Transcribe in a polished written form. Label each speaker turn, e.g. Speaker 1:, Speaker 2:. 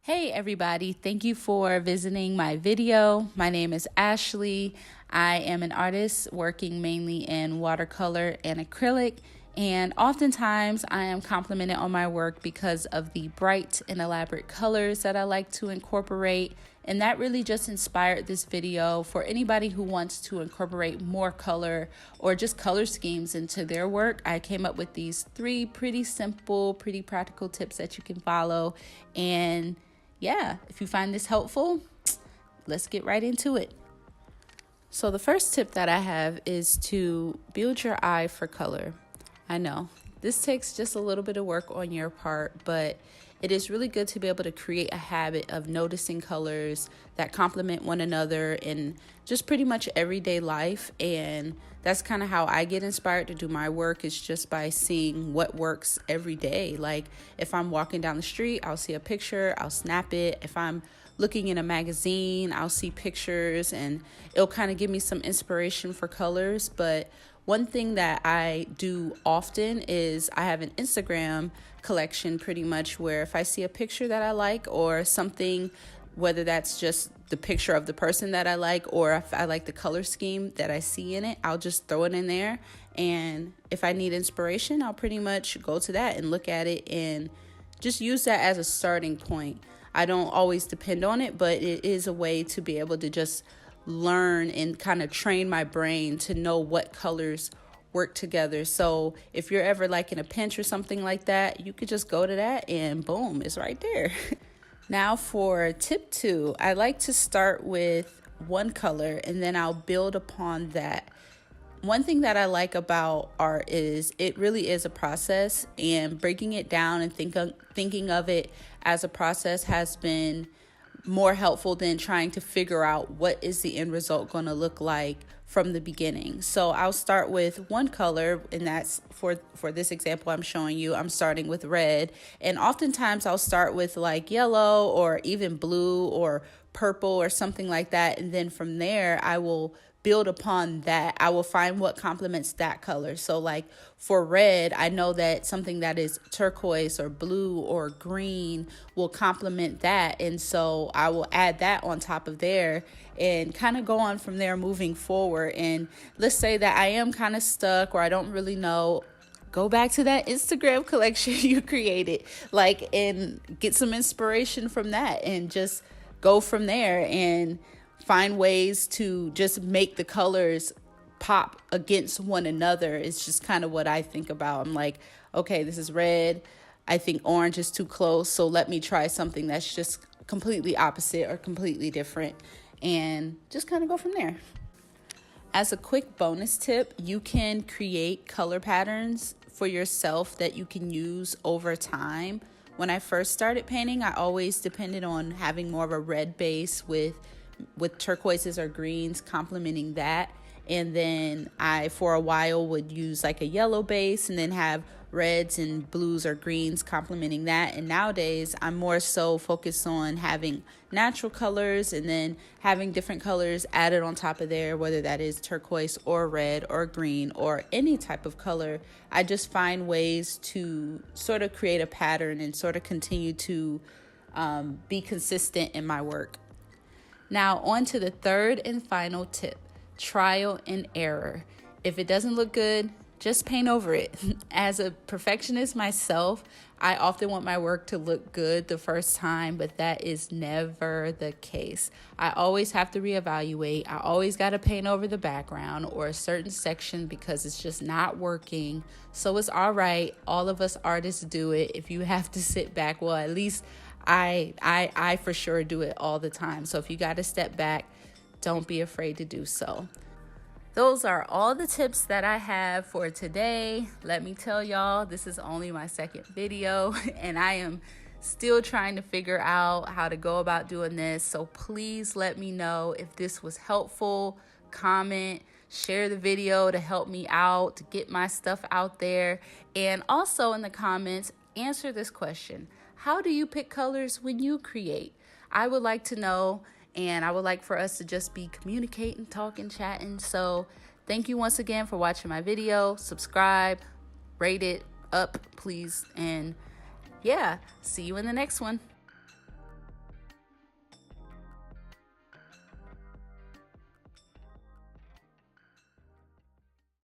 Speaker 1: Hey everybody, thank you for visiting my video. My name is Ashley. I am an artist working mainly in watercolor and acrylic, and oftentimes I am complimented on my work because of the bright and elaborate colors that I like to incorporate. And that really just inspired this video for anybody who wants to incorporate more color or just color schemes into their work. I came up with these 3 pretty simple, pretty practical tips that you can follow. And yeah, if you find this helpful, let's get right into it. So the first tip that I have is to build your eye for color. I know this takes just a little bit of work on your part, but it is really good to be able to create a habit of noticing colors that complement one another in just pretty much everyday life. And that's kind of how I get inspired to do my work, is just by seeing what works every day. Like if I'm walking down the street, I'll see a picture, I'll snap it. If I'm looking in a magazine, I'll see pictures and it'll kind of give me some inspiration for colors. But one thing that I do often is I have an Instagram collection pretty much, where if I see a picture that I like or something, whether that's just the picture of the person that I like or if I like the color scheme that I see in it, I'll just throw it in there. And if I need inspiration, I'll pretty much go to that and look at it and just use that as a starting point. I don't always depend on it, but it is a way to be able to just learn and kind of train my brain to know what colors work together. So if you're ever like in a pinch or something like that, you could just go to that and boom, it's right there. Now for tip 2, I like to start with one color and then I'll build upon that. One thing that I like about art is it really is a process, and breaking it down and thinking of it as a process has been more helpful than trying to figure out what is the end result going to look like from the beginning. So I'll start with one color, and that's for this example I'm showing you, I'm starting with red. And oftentimes I'll start with like yellow or even blue or purple or something like that. And then from there, I will build upon that. I will find what complements that color. So like for red, I know that something that is turquoise or blue or green will complement that. And so I will add that on top of there and kind of go on from there moving forward. And let's say that I am kind of stuck or I don't really know, go back to that Instagram collection you created, like, and get some inspiration from that and just go from there and find ways to just make the colors pop against one another. It's just kind of what I think about. I'm like, okay, this is red. I think orange is too close. So let me try something that's just completely opposite or completely different and just kind of go from there. As a quick bonus tip, you can create color patterns for yourself that you can use over time. When I first started painting, I always depended on having more of a red base with turquoises or greens complementing that. And then I, for a while, would use like a yellow base and then have reds and blues or greens complementing that. And nowadays, I'm more so focused on having natural colors and then having different colors added on top of there, whether that is turquoise or red or green or any type of color. I just find ways to sort of create a pattern and sort of continue to be consistent in my work. Now on to the third and final tip, trial and error. If it doesn't look good, just paint over it. As a perfectionist myself, I often want my work to look good the first time, but that is never the case. I always have to reevaluate. I always got to paint over the background or a certain section because it's just not working. So it's all right. All of us artists do it. If you have to sit back, well, at least I for sure do it all the time. So if you got to step back, don't be afraid to do so. Those are all the tips that I have for today. Let me tell y'all, this is only my second video and I am still trying to figure out how to go about doing this. So please let me know if this was helpful. Comment, share the video to help me out, to get my stuff out there. And also in the comments, answer this question. How do you pick colors when you create? I would like to know, and I would like for us to just be communicating, talking, chatting. So thank you once again for watching my video. Subscribe, rate it up, please. And yeah, see you in the next one.